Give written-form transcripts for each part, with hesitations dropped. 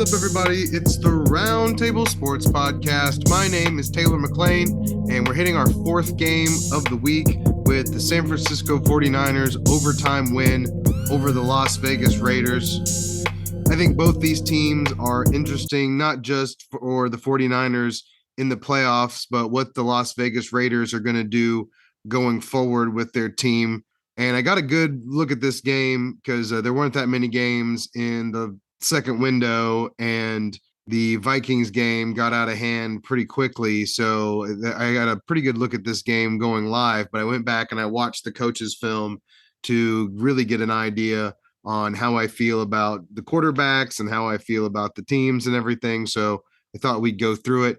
What's up, everybody? It's the Roundtable Sports Podcast. My name is Taylor McLean, and we're hitting our fourth game of the week with the San Francisco 49ers overtime win over the Las Vegas Raiders. I think both these teams are interesting, not just for the 49ers in the playoffs, but what the Las Vegas Raiders are going to do going forward with their team. And I got a good look at this game because there weren't that many games in the second window, and the Vikings game got out of hand pretty quickly. So I got a pretty good look at this game going live, but I went back and I watched the coach's film to really get an idea on how I feel about the quarterbacks and how I feel about the teams and everything. So I thought we'd go through it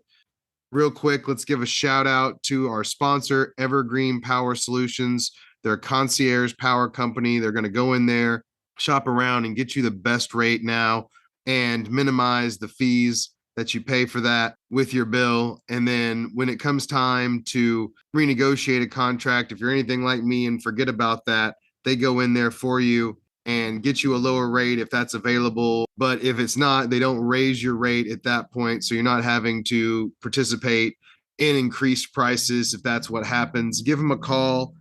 real quick. Let's give a shout out to our sponsor, Evergreen Power Solutions. They're a concierge power company. They're going to go in there, shop around, and get you the best rate now and minimize the fees that you pay for that with your bill. And then when it comes time to renegotiate a contract, if you're anything like me and forget about that, they go in there for you and get you a lower rate if that's available. But if it's not, they don't raise your rate at that point. So you're not having to participate in increased prices if that's what happens. Give them a call,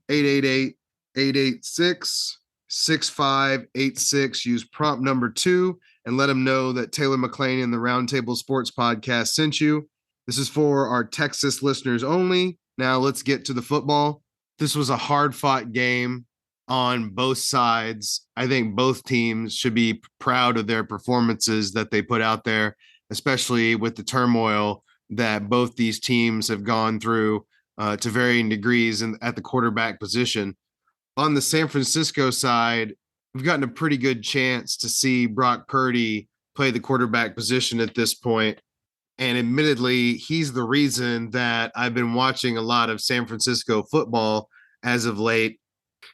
888-886-6586. Use prompt number 2 and let them know that Taylor McLean and the Roundtable Sports Podcast sent you. This is for our Texas listeners only. Now let's get to the football. This was a hard-fought game on both sides. I think both teams should be proud of their performances that they put out there, especially with the turmoil that both these teams have gone through to varying degrees at the quarterback position. On the San Francisco side, we've gotten a pretty good chance to see Brock Purdy play the quarterback position at this point. And admittedly, he's the reason that I've been watching a lot of San Francisco football as of late.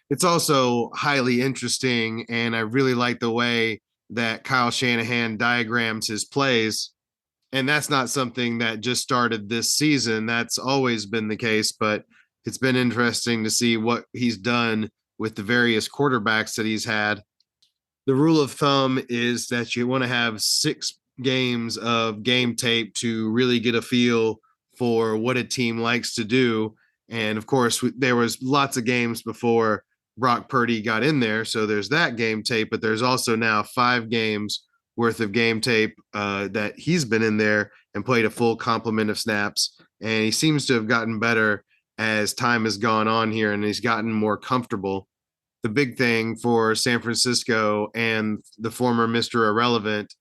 It's also highly interesting, and I really like the way that Kyle Shanahan diagrams his plays. And that's not something that just started this season. That's always been the case, but it's been interesting to see what he's done with the various quarterbacks that he's had. The rule of thumb is that you want to have 6 games of game tape to really get a feel for what a team likes to do. And of course, there was lots of games before Brock Purdy got in there. So there's that game tape, but there's also now 5 games worth of game tape that he's been in there and played a full complement of snaps. And he seems to have gotten better as time has gone on here, and he's gotten more comfortable. The big thing for San Francisco and the former Mr. Irrelevant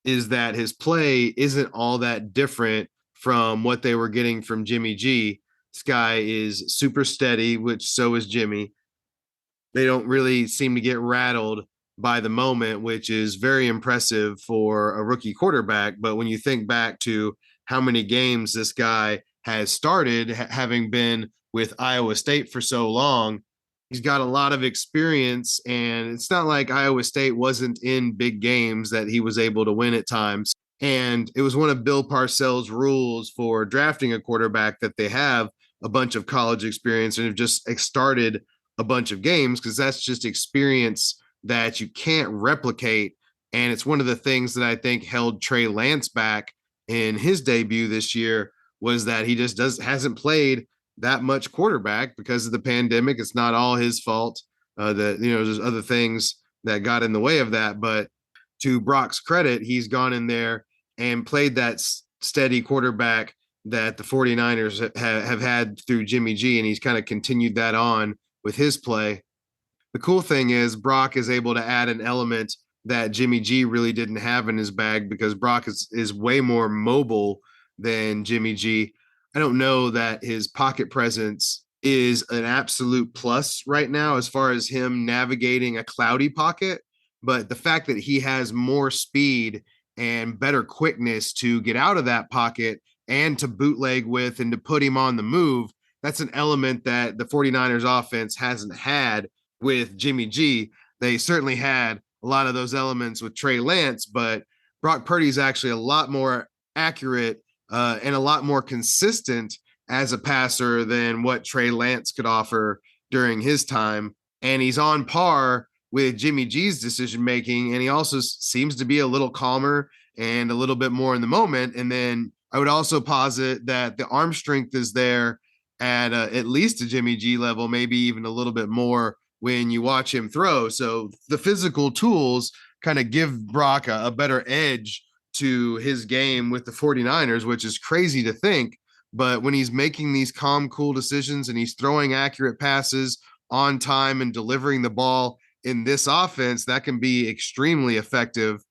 is that his play isn't all that different from what they were getting from Jimmy G. This guy is super steady, which so is Jimmy. They don't really seem to get rattled by the moment, which is very impressive for a rookie quarterback. But when you think back to how many games this guy has started, having been with Iowa State for so long, he's got a lot of experience, and it's not like Iowa State wasn't in big games that he was able to win at times. And it was one of Bill Parcells' rules for drafting a quarterback that they have a bunch of college experience and have just started a bunch of games, because that's just experience that you can't replicate. And it's one of the things that I think held Trey Lance back in his debut this year, was that he just hasn't played that much quarterback because of the pandemic. It's not all his fault. There's other things that got in the way of that. But to Brock's credit, he's gone in there and played that steady quarterback that the 49ers have had through Jimmy G, and he's kind of continued that on with his play. The cool thing is Brock is able to add an element that Jimmy G really didn't have in his bag, because Brock is way more mobile than Jimmy G. I don't know that his pocket presence is an absolute plus right now as far as him navigating a cloudy pocket, but the fact that he has more speed and better quickness to get out of that pocket and to bootleg with and to put him on the move, that's an element that the 49ers offense hasn't had with Jimmy G. They certainly had a lot of those elements with Trey Lance, but Brock Purdy is actually a lot more accurate and a lot more consistent as a passer than what Trey Lance could offer during his time. And he's on par with Jimmy G's decision-making, and he also seems to be a little calmer and a little bit more in the moment. And then I would also posit that the arm strength is there at least a Jimmy G level, maybe even a little bit more when you watch him throw. So the physical tools kind of give Brock a better edge to his game with the 49ers, which is crazy to think. But when he's making these calm, cool decisions and he's throwing accurate passes on time and delivering the ball in this offense, that can be extremely effective.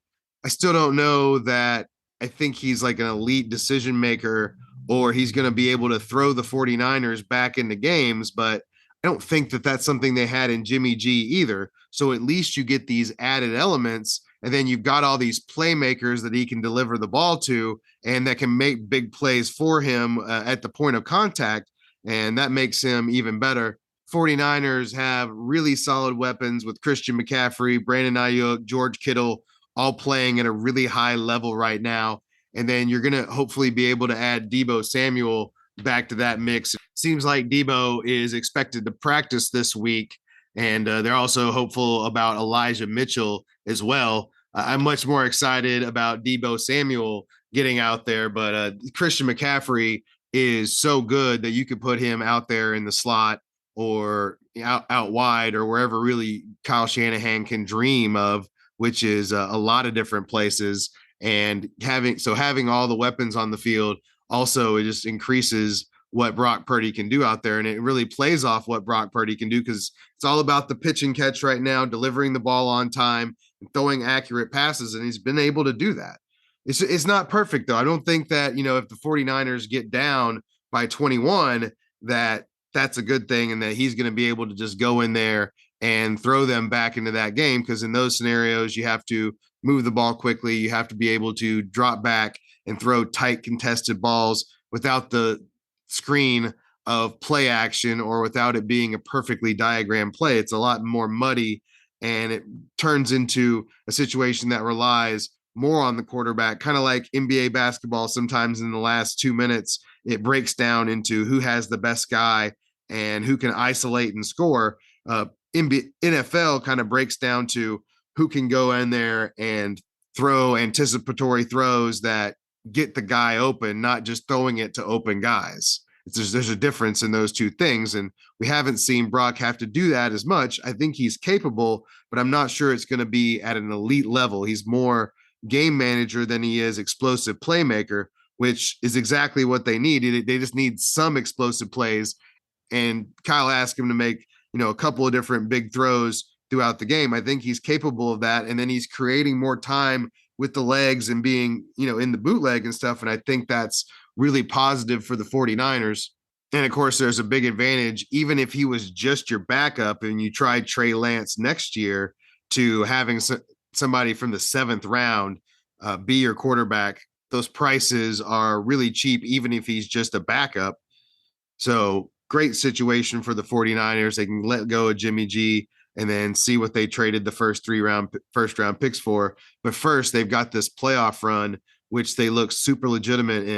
I still don't know that I think he's like an elite decision maker or he's going to be able to throw the 49ers back into games, but I don't think that that's something they had in Jimmy G either. So at least you get these added elements, and then you've got all these playmakers that he can deliver the ball to and that can make big plays for him at the point of contact, and that makes him even better. 49ers have really solid weapons with Christian McCaffrey, Brandon Ayuk, George Kittle, all playing at a really high level right now. And then you're going to hopefully be able to add Deebo Samuel back to that mix. Seems like Deebo is expected to practice this week, and they're also hopeful about Elijah Mitchell as well. I'm much more excited about Deebo Samuel getting out there, but Christian McCaffrey is so good that you could put him out there in the slot or out wide or wherever really Kyle Shanahan can dream of, which is a lot of different places. And having all the weapons on the field also, it just increases what Brock Purdy can do out there. And it really plays off what Brock Purdy can do because it's all about the pitch and catch right now, delivering the ball on time and throwing accurate passes. And he's been able to do that. It's not perfect, though. I don't think that, if the 49ers get down by 21, that's a good thing and that he's going to be able to just go in there and throw them back into that game. Because in those scenarios, you have to move the ball quickly. You have to be able to drop back and throw tight contested balls without the screen of play action or without it being a perfectly diagrammed play. It's a lot more muddy and it turns into a situation that relies more on the quarterback, kind of like NBA basketball. Sometimes in the last 2 minutes, it breaks down into who has the best guy and who can isolate and score. NFL kind of breaks down to who can go in there and throw anticipatory throws that get the guy open, not just throwing it to open guys. There's a difference in those two things, and we haven't seen Brock have to do that as much. I think he's capable, but I'm not sure it's going to be at an elite level. He's more game manager than he is explosive playmaker, which is exactly what they need. They just need some explosive plays, and Kyle asked him to make a couple of different big throws throughout the game. I think he's capable of that, and then he's creating more time with the legs and being in the bootleg and stuff, and I think that's really positive for the 49ers. And of course, there's a big advantage, even if he was just your backup and you tried Trey Lance next year, to having somebody from the 7th round be your quarterback. Those prices are really cheap, even if he's just a backup. So great situation for the 49ers. They can let go of Jimmy G and then see what they traded the first round picks for. But first, they've got this playoff run, which they look super legitimate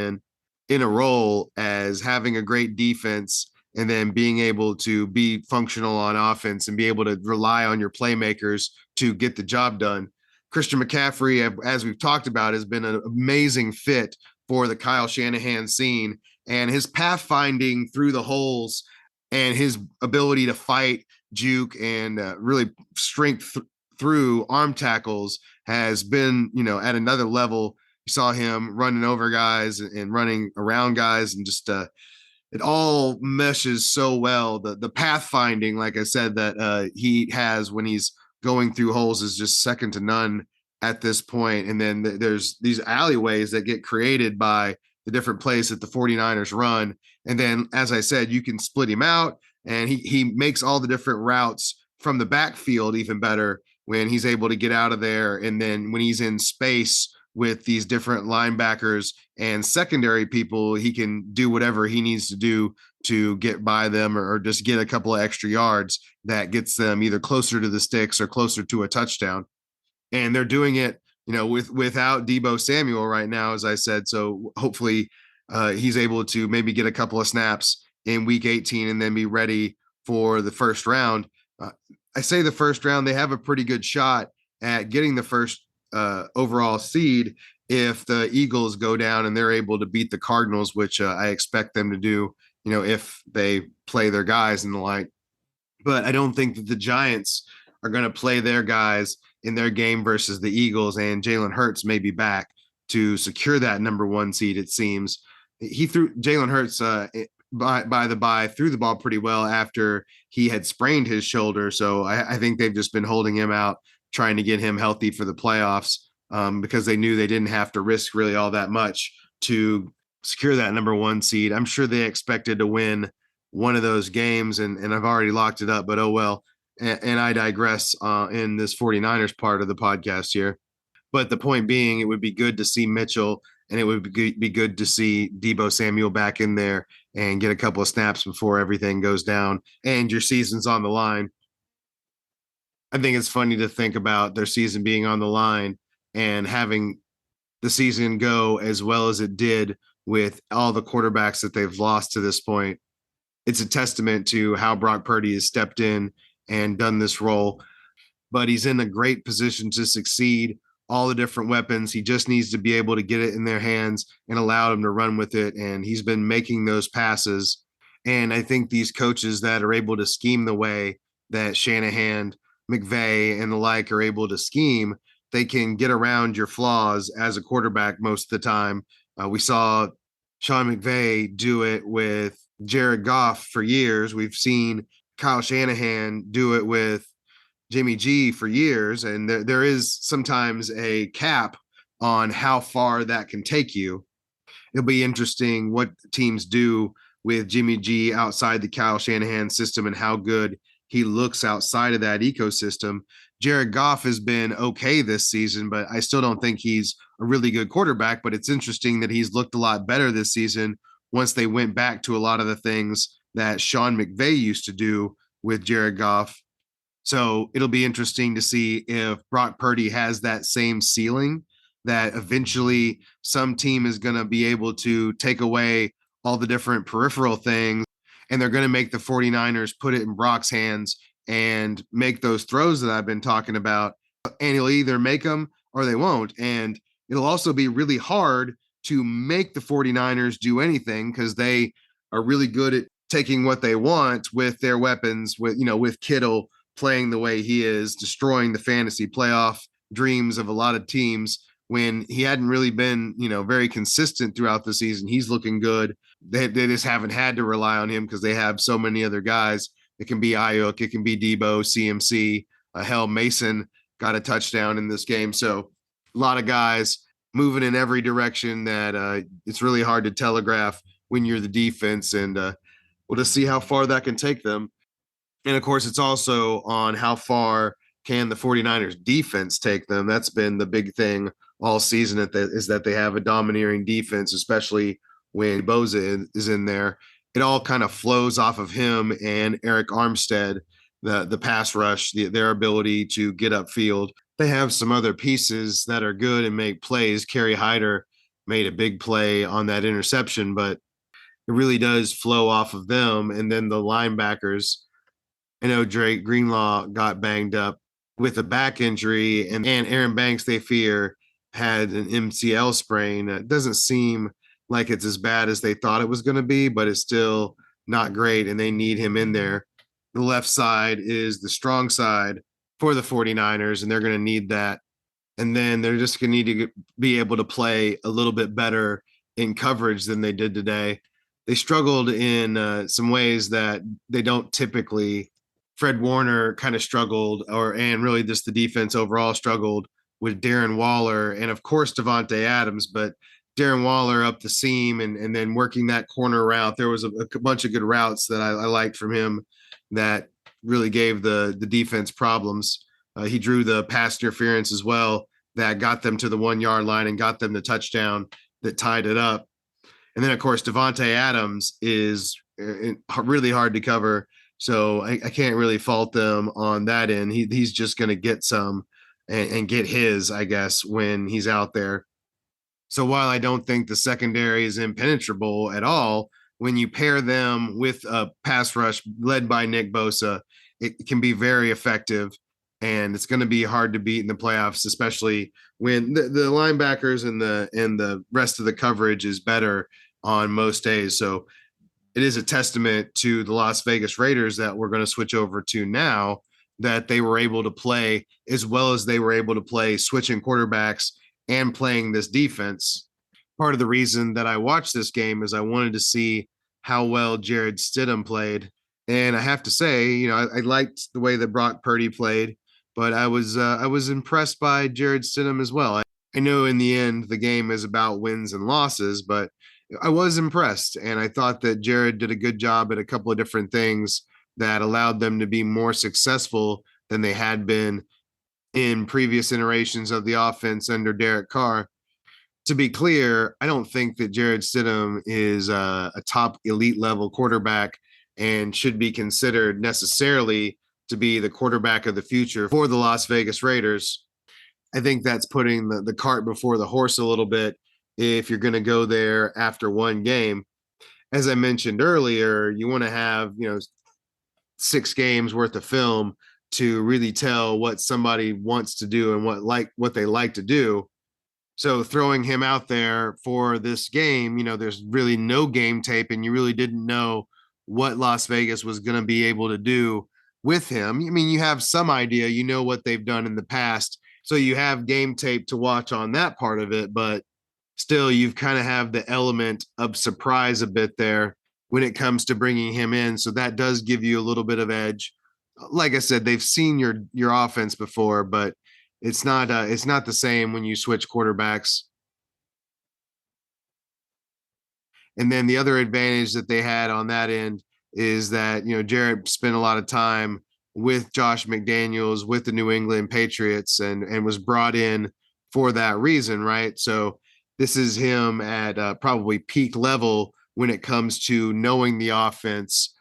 in a role as having a great defense and then being able to be functional on offense and be able to rely on your playmakers to get the job done. Christian McCaffrey, as we've talked about, has been an amazing fit for the Kyle Shanahan scene, and his pathfinding through the holes and his ability to fight, juke, and really strength through arm tackles has been, at another level. You saw him running over guys and running around guys, and just it all meshes so well. The pathfinding, like I said, that he has when he's going through holes is just second to none at this point. And then there's these alleyways that get created by the different plays that the 49ers run. And then, as I said, you can split him out, and he makes all the different routes from the backfield even better when he's able to get out of there. And then when he's in space with these different linebackers and secondary people, he can do whatever he needs to do to get by them or just get a couple of extra yards that gets them either closer to the sticks or closer to a touchdown. And they're doing it, without Deebo Samuel right now, as I said. So hopefully he's able to maybe get a couple of snaps in week 18 and then be ready for the first round. I say the first round, they have a pretty good shot at getting the first overall seed if the Eagles go down and they're able to beat the Cardinals, which I expect them to do, if they play their guys in the line. But I don't think that the Giants are going to play their guys in their game versus the Eagles, and Jalen Hurts may be back to secure that number one seed, it seems. Jalen Hurts, by the by, threw the ball pretty well after he had sprained his shoulder. So I think they've just been holding him out, trying to get him healthy for the playoffs, because they knew they didn't have to risk really all that much to secure that number one seed. I'm sure they expected to win one of those games, and I've already locked it up, but oh well. And I digress in this 49ers part of the podcast here. But the point being, it would be good to see Mitchell, and it would be good to see Deebo Samuel back in there and get a couple of snaps before everything goes down and your season's on the line. I think it's funny to think about their season being on the line and having the season go as well as it did with all the quarterbacks that they've lost to this point. It's a testament to how Brock Purdy has stepped in and done this role, but he's in a great position to succeed. All the different weapons, he just needs to be able to get it in their hands and allow them to run with it. And he's been making those passes. And I think these coaches that are able to scheme the way that Shanahan, McVay, and the like are able to scheme, they can get around your flaws as a quarterback most of the time. We saw Sean McVay do it with Jared Goff for years. We've seen Kyle Shanahan do it with Jimmy G for years, and there is sometimes a cap on how far that can take you. It'll be interesting what teams do with Jimmy G outside the Kyle Shanahan system and how good he looks outside of that ecosystem. Jared Goff has been okay this season, but I still don't think he's a really good quarterback. But it's interesting that he's looked a lot better this season once they went back to a lot of the things that Sean McVay used to do with Jared Goff. So it'll be interesting to see if Brock Purdy has that same ceiling, that eventually some team is going to be able to take away all the different peripheral things, and they're going to make the 49ers put it in Brock's hands and make those throws that I've been talking about. And he'll either make them or they won't. And it'll also be really hard to make the 49ers do anything because they are really good at taking what they want with their weapons, with Kittle playing the way he is, destroying the fantasy playoff dreams of a lot of teams when he hadn't really been, very consistent throughout the season. He's looking good. They just haven't had to rely on him because they have so many other guys. It can be Ayuk, it can be Deebo, CMC, Mason got a touchdown in this game. So a lot of guys moving in every direction that it's really hard to telegraph when you're the defense, and we'll just see how far that can take them. And of course, it's also on how far can the 49ers defense take them. That's been the big thing all season, is that they have a domineering defense, especially when Bosa is in there. It all kind of flows off of him and Eric Armstead, the pass rush, their ability to get upfield. They have some other pieces that are good and make plays. Kerry Hyder made a big play on that interception, but it really does flow off of them. And then the linebackers, I know Drake Greenlaw got banged up with a back injury, and Aaron Banks, they fear, had an MCL sprain. It doesn't seem like it's as bad as they thought it was going to be, but it's still not great, and they need him in there. The left side is the strong side for the 49ers, and they're going to need that. And then they're just going to need to be able to play a little bit better in coverage than they did today. They struggled in some ways that they don't typically. Fred Warner kind of struggled, and really just the defense overall struggled with Darren Waller and, of course, Devontae Adams. But Darren Waller up the seam and then working that corner route. There was a bunch of good routes that I liked from him that really gave the defense problems. He drew the pass interference as well that got them to the 1 yard line and got them the touchdown that tied it up. And then, of course, Devontae Adams is really hard to cover. So I can't really fault them on that end. He's just going to get some and get his, I guess, when he's out there. So while I don't think the secondary is impenetrable at all, when you pair them with a pass rush led by Nick Bosa, it can be very effective. and it's going to be hard to beat in the playoffs, especially when the linebackers and the rest of the coverage is better on most days. So it is a testament to the Las Vegas Raiders that we're going to switch over to now, that they were able to play as well as they were able to play, switching quarterbacks and playing this defense. Part of the reason that I watched this game is I wanted to see how well Jarrett Stidham played. And I have to say, I liked the way that Brock Purdy played, but I was impressed by Jarrett Stidham as well. I know in the end the game is about wins and losses, but I was impressed, and I thought that Jarrett did a good job at a couple of different things that allowed them to be more successful than they had been in previous iterations of the offense under Derek Carr. To be clear, I don't think that Jarrett Stidham is a top elite level quarterback and should be considered necessarily to be the quarterback of the future for the Las Vegas Raiders. I think that's putting the cart before the horse a little bit if you're going to go there after one game. As I mentioned earlier, you want to have, 6 games worth of film to really tell what somebody wants to do and what they like to do. So throwing him out there for this game, there's really no game tape, and you really didn't know what Las Vegas was going to be able to do with him. I mean, you have some idea, what they've done in the past. So you have game tape to watch on that part of it, but still you've kind of have the element of surprise a bit there when it comes to bringing him in. So that does give you a little bit of edge. Like I said, they've seen your offense before, but it's not the same when you switch quarterbacks. And then the other advantage that they had on that end is that, Jarrett spent a lot of time with Josh McDaniels, with the New England Patriots, and was brought in for that reason, right? So this is him at probably peak level when it comes to knowing the offense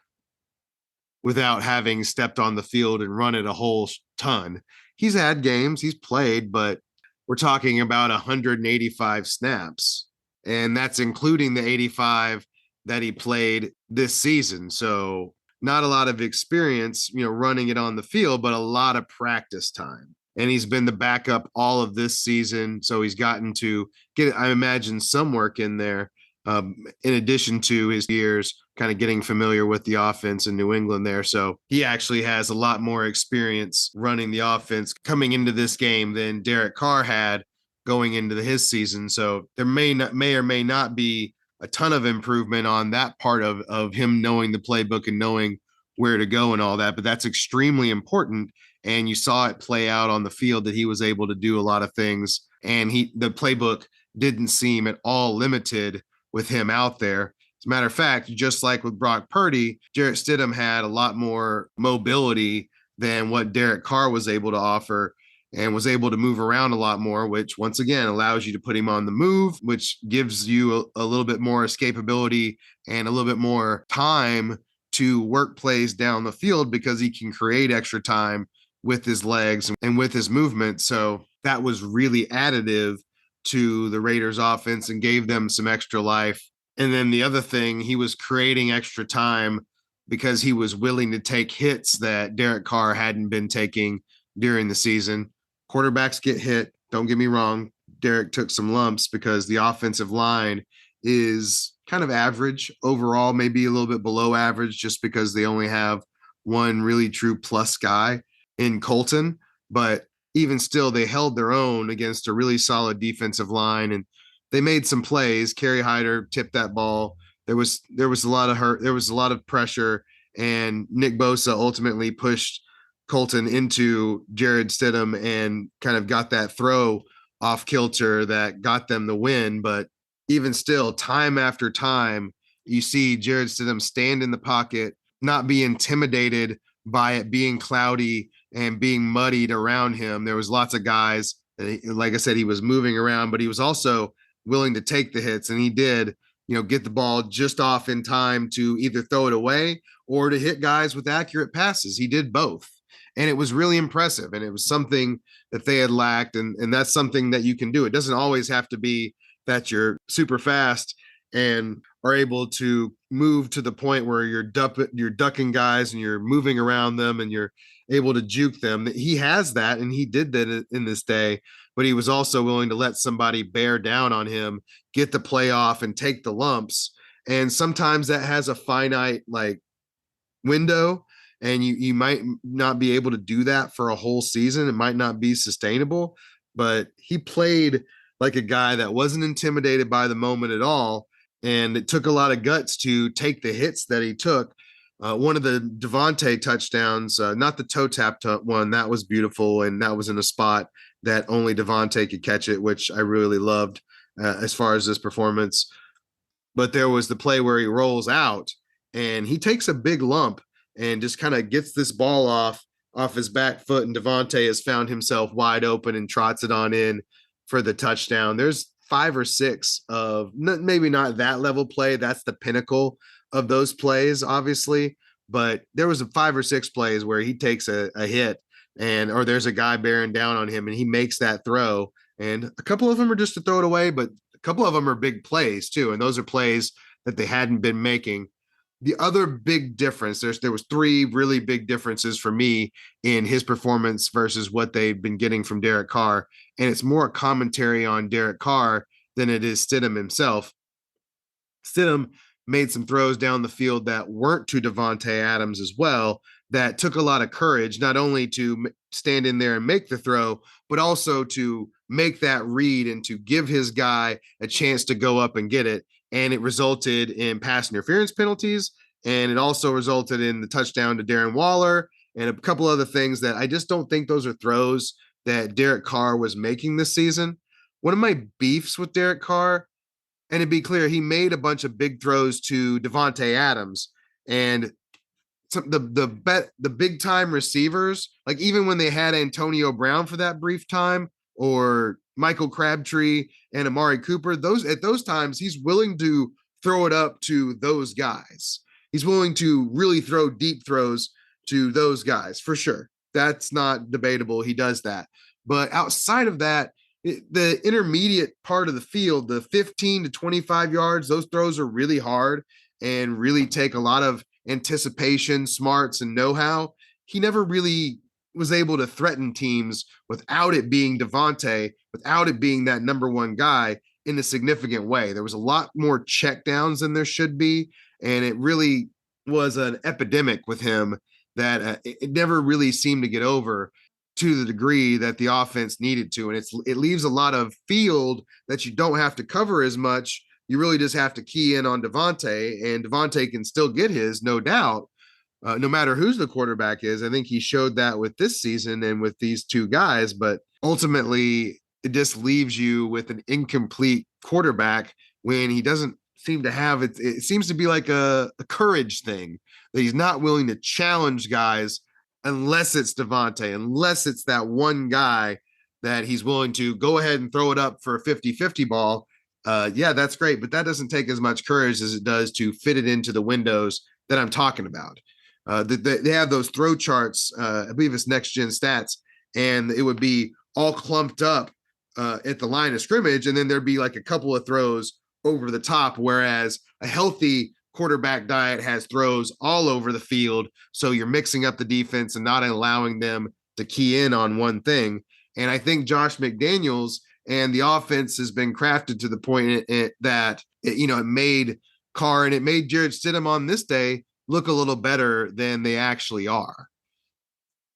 without having stepped on the field and run it a whole ton. He's had games, he's played, but we're talking about 185 snaps, and that's including the 85 that he played this season. So not a lot of experience, running it on the field, but a lot of practice time. And he's been the backup all of this season. So he's gotten to get, I imagine, some work in there, in addition to his years kind of getting familiar with the offense in New England there. So he actually has a lot more experience running the offense coming into this game than Derek Carr had going into his season. So there may or may not be a ton of improvement on that part of him knowing the playbook and knowing where to go and all that, but that's extremely important. And you saw it play out on the field that he was able to do a lot of things, and the playbook didn't seem at all limited with him out there. As a matter of fact, just like with Brock Purdy, Jarrett Stidham had a lot more mobility than what Derek Carr was able to offer, and was able to move around a lot more, which once again allows you to put him on the move, which gives you a little bit more escapability and a little bit more time to work plays down the field, because he can create extra time with his legs and with his movement. So that was really additive to the Raiders offense and gave them some extra life. And then the other thing, he was creating extra time because he was willing to take hits that Derek Carr hadn't been taking during the season. Quarterbacks get hit. Don't get me wrong. Derek took some lumps because the offensive line is kind of average overall, maybe a little bit below average, just because they only have one really true plus guy in Colton. But even still, they held their own against a really solid defensive line, and they made some plays. Kerry Hyder tipped that ball. There was a lot of hurt. There was a lot of pressure, and Nick Bosa ultimately pushed Colton into Jarrett Stidham and kind of got that throw off kilter that got them the win. But even still, time after time, you see Jarrett Stidham stand in the pocket, not be intimidated by it being cloudy and being muddied around him. There was lots of guys, like I said, he was moving around, but he was also willing to take the hits, and he did, get the ball just off in time to either throw it away or to hit guys with accurate passes. He did both. And it was really impressive. And it was something that they had lacked. And that's something that you can do. It doesn't always have to be that you're super fast and are able to move to the point where you're ducking guys and you're moving around them and you're able to juke them. He has that, and he did that in this day, but he was also willing to let somebody bear down on him, get the play off, and take the lumps. And sometimes that has a finite window, and you might not be able to do that for a whole season. It might not be sustainable, but he played like a guy that wasn't intimidated by the moment at all, and it took a lot of guts to take the hits that he took. One of the Devontae touchdowns, not the toe tap one, that was beautiful, and that was in a spot that only Devontae could catch it, which I really loved as far as this performance. But there was the play where he rolls out and he takes a big lump and just kind of gets this ball off his back foot, and Devontae has found himself wide open and trots it on in for the touchdown. There's 5 or 6 of maybe not that level play. That's the pinnacle of those plays, obviously. But there was 5 or 6 plays where he takes a hit or there's a guy bearing down on him and he makes that throw. And a couple of them are just to throw it away, but a couple of them are big plays too. And those are plays that they hadn't been making. The other big difference, there was 3 really big differences for me in his performance versus what they've been getting from Derek Carr. And it's more a commentary on Derek Carr than it is Stidham himself. Stidham made some throws down the field that weren't to Davante Adams as well, that took a lot of courage, not only to stand in there and make the throw, but also to make that read and to give his guy a chance to go up and get it. And it resulted in pass interference penalties, and it also resulted in the touchdown to Darren Waller and a couple other things that I just don't think those are throws that Derek Carr was making this season. One of my beefs with Derek Carr, and to be clear, he made a bunch of big throws to Davante Adams, and the big time receivers, like even when they had Antonio Brown for that brief time, or Michael Crabtree and Amari Cooper, at those times he's willing to throw it up to those guys. He's willing to really throw deep throws to those guys for sure. That's not debatable. He does that. But outside of that, the intermediate part of the field, the 15 to 25 yards, those throws are really hard and really take a lot of anticipation, smarts, and know-how. He never really was able to threaten teams without it being Davante, without it being that number one guy in a significant way. There was a lot more checkdowns than there should be, and it really was an epidemic with him that it never really seemed to get over to the degree that the offense needed to. And it leaves a lot of field that you don't have to cover as much. You really just have to key in on Davante, and Davante can still get his, no doubt, no matter who's the quarterback is. I think he showed that with this season and with these 2 guys, but ultimately it just leaves you with an incomplete quarterback when he doesn't seem to have it. It seems to be like a courage thing, that he's not willing to challenge guys unless it's Davante, unless it's that one guy that he's willing to go ahead and throw it up for a 50-50 ball. Yeah, that's great, but that doesn't take as much courage as it does to fit it into the windows that I'm talking about. They have those throw charts, I believe it's Next Gen Stats, and it would be all clumped up at the line of scrimmage, and then there'd be like a couple of throws over the top, whereas a healthy quarterback diet has throws all over the field, so you're mixing up the defense and not allowing them to key in on one thing. And I think Josh McDaniels and the offense has been crafted to the point that it made Carr and it made Jarrett Stidham on this day look a little better than they actually are.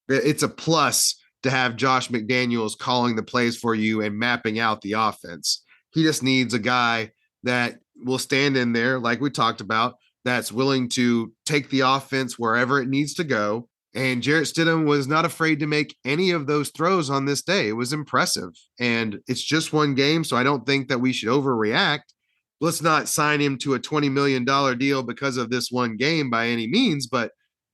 It's a plus to have Josh McDaniels calling the plays for you and mapping out the offense. He just needs a guy that will stand in there, like we talked about, that's willing to take the offense wherever it needs to go. And Jarrett Stidham was not afraid to make any of those throws on this day. It was impressive. And it's just one game, so I don't think that we should overreact. Let's not sign him to a $20 million deal because of this one game by any means. But at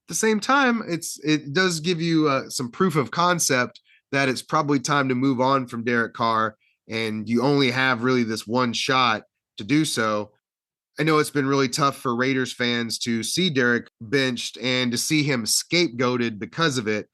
the same time, it does give you some proof of concept that it's probably time to move on from Derek Carr, and you only have really this one shot to do so. I know it's been really tough for Raiders fans to see Derek benched and to see him scapegoated because of it.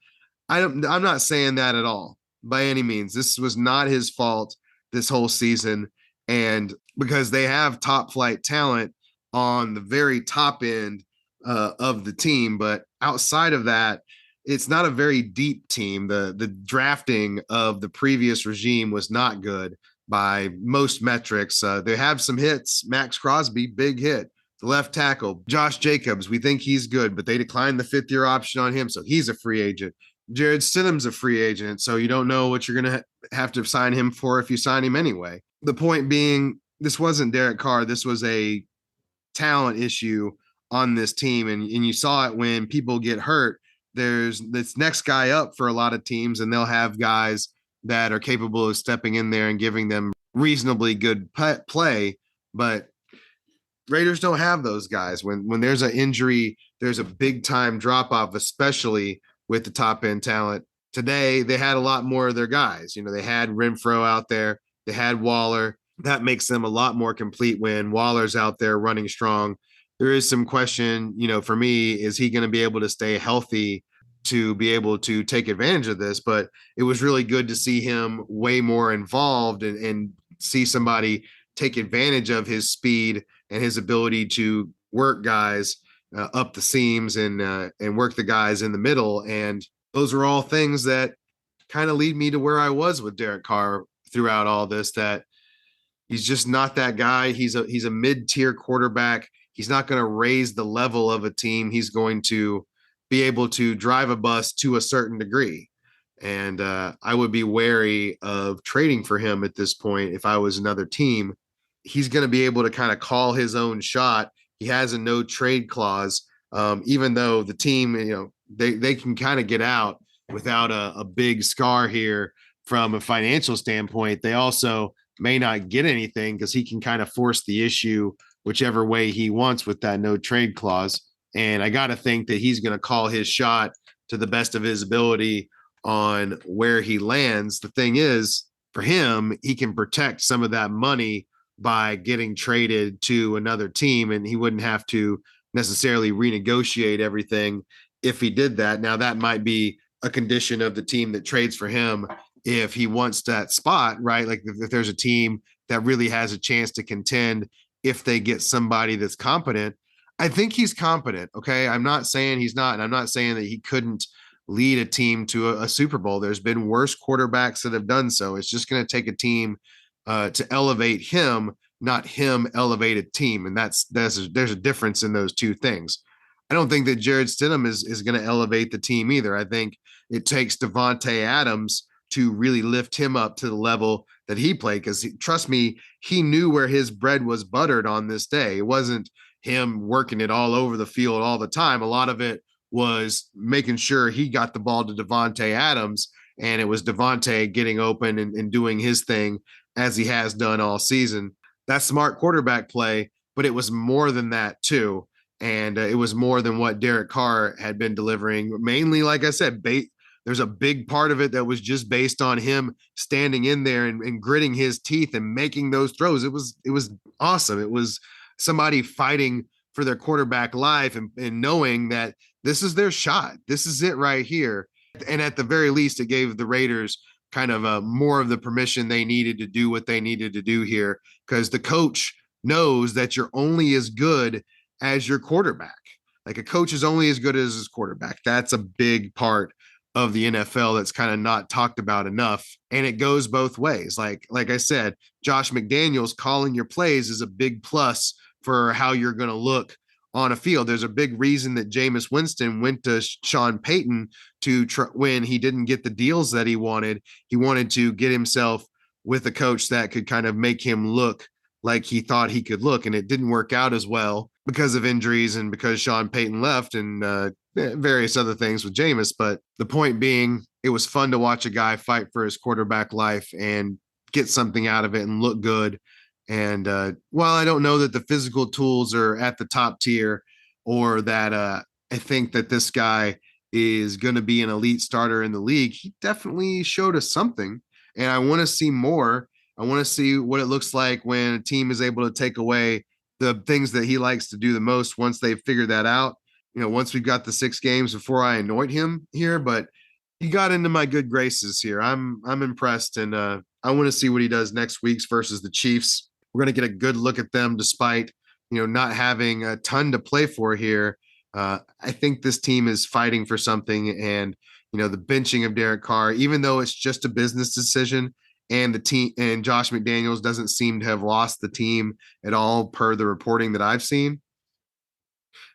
I'm not saying that at all by any means. This was not his fault this whole season. And because they have top flight talent on the very top end of the team. But outside of that, it's not a very deep team. The drafting of the previous regime was not good by most metrics. They have some hits. Max Crosby, big hit. The left tackle, Josh Jacobs, we think he's good, but they declined the 5th-year option on him, so he's a free agent. Jarrett Stidham's a free agent, so you don't know what you're going to have to sign him for if you sign him anyway. The point being, this wasn't Derek Carr. This was a talent issue on this team, and you saw it when people get hurt. There's this next guy up for a lot of teams, and they'll have guys that are capable of stepping in there and giving them reasonably good play, but Raiders don't have those guys. When there's an injury, there's a big time drop off, especially with the top end talent. Today, they had a lot more of their guys. They had Renfro out there, they had Waller. That makes them a lot more complete when Waller's out there running strong. There is some question, for me, is he going to be able to stay healthy to be able to take advantage of this? But it was really good to see him way more involved and see somebody take advantage of his speed and his ability to work guys up the seams and work the guys in the middle. And those are all things that kind of lead me to where I was with Derek Carr throughout all this, that he's just not that guy. He's a mid-tier quarterback. He's not going to raise the level of a team. He's going to be able to drive a bus to a certain degree. And I would be wary of trading for him at this point if I was another team. He's going to be able to kind of call his own shot. He has a no trade clause, even though the team, they can kind of get out without a big scar here from a financial standpoint. They also may not get anything because he can kind of force the issue whichever way he wants with that no trade clause. And I got to think that he's going to call his shot to the best of his ability on where he lands. The thing is, for him, he can protect some of that money by getting traded to another team, and he wouldn't have to necessarily renegotiate everything if he did that. Now, that might be a condition of the team that trades for him if he wants that spot, right? Like if there's a team that really has a chance to contend if they get somebody that's competent. I think he's competent, okay? I'm not saying he's not, and I'm not saying that he couldn't lead a team to a Super Bowl. There's been worse quarterbacks that have done so. It's just going to take a team to elevate him, not him elevate a team. And there's a difference in those two things. I don't think that Jarrett Stidham is going to elevate the team either. I think it takes Davante Adams to really lift him up to the level that he played, because trust me, he knew where his bread was buttered on this day. It wasn't him working it all over the field all the time. A lot of it was making sure he got the ball to Davante Adams, and it was Davante getting open and doing his thing as he has done all season. That's smart quarterback play, but it was more than that too. And it was more than what Derek Carr had been delivering. Mainly, like I said, there's a big part of it that was just based on him standing in there and gritting his teeth and making those throws. It was awesome. It was somebody fighting for their quarterback life and knowing that this is their shot. This is it right here. And at the very least, it gave the Raiders kind of more of the permission they needed to do what they needed to do here, because the coach knows that you're only as good as your quarterback. Like, a coach is only as good as his quarterback. That's a big part of the NFL that's kind of not talked about enough. And it goes both ways. Like I said, Josh McDaniels calling your plays is a big plus for how you're going to look on a field. There's a big reason that Jameis Winston went to Sean Payton when he didn't get the deals that he wanted. He wanted to get himself with a coach that could kind of make him look like he thought he could look. And it didn't work out as well because of injuries and because Sean Payton left and various other things with Jameis. But the point being, it was fun to watch a guy fight for his quarterback life and get something out of it and look good. And while I don't know that the physical tools are at the top tier, or that I think that this guy is going to be an elite starter in the league, he definitely showed us something. And I want to see more. I want to see what it looks like when a team is able to take away the things that he likes to do the most once they've figured that out. Once we've got the 6 games before I anoint him here, but he got into my good graces here. I'm impressed, and I want to see what he does next week versus the Chiefs. we're going to get a good look at them despite, not having a ton to play for here. I think this team is fighting for something, and, the benching of Derek Carr, even though it's just a business decision, and the team and Josh McDaniels doesn't seem to have lost the team at all per the reporting that I've seen.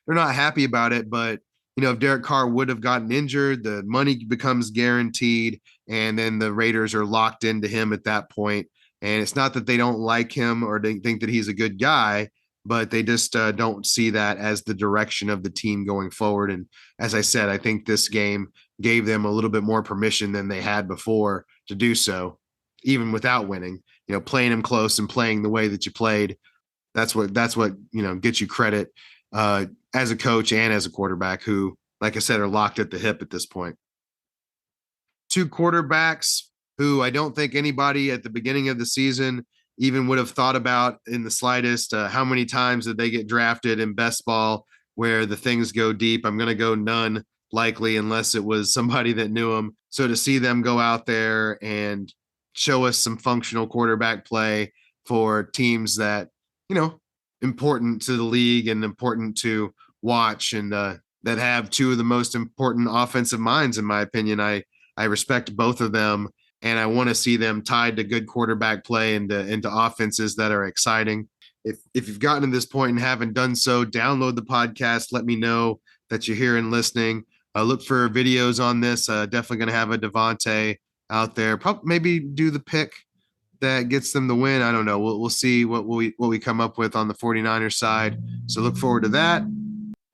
They're not happy about it, but if Derek Carr would have gotten injured, the money becomes guaranteed, and then the Raiders are locked into him at that point. And it's not that they don't like him or they think that he's a good guy, but they just don't see that as the direction of the team going forward. And as I said, I think this game gave them a little bit more permission than they had before to do so, even without winning. Playing them close and playing the way that you played, that's what gets you credit as a coach and as a quarterback who, like I said, are locked at the hip at this point. Two quarterbacks who I don't think anybody at the beginning of the season even would have thought about in the slightest. How many times did they get drafted in best ball where the things go deep? I'm going to go none, likely, unless it was somebody that knew them. So to see them go out there and show us some functional quarterback play for teams that, important to the league and important to watch, and that have two of the most important offensive minds, in my opinion. I respect both of them, and I want to see them tied to good quarterback play and into offenses that are exciting. If you've gotten to this point and haven't done so, download the podcast. Let me know that you're here and listening. Look for videos on this. Definitely going to have a Devontae out there. Probably maybe do the pick that gets them the win. I don't know. We'll see what we come up with on the 49ers side. So look forward to that.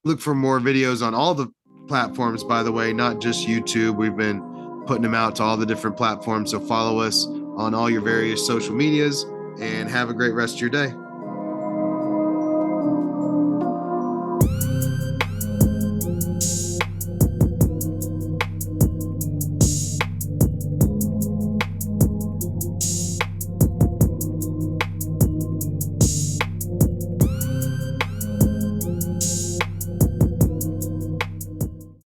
Look for more videos on all the platforms, by the way, not just YouTube. We've been putting them out to all the different platforms. So follow us on all your various social medias, and have a great rest of your day.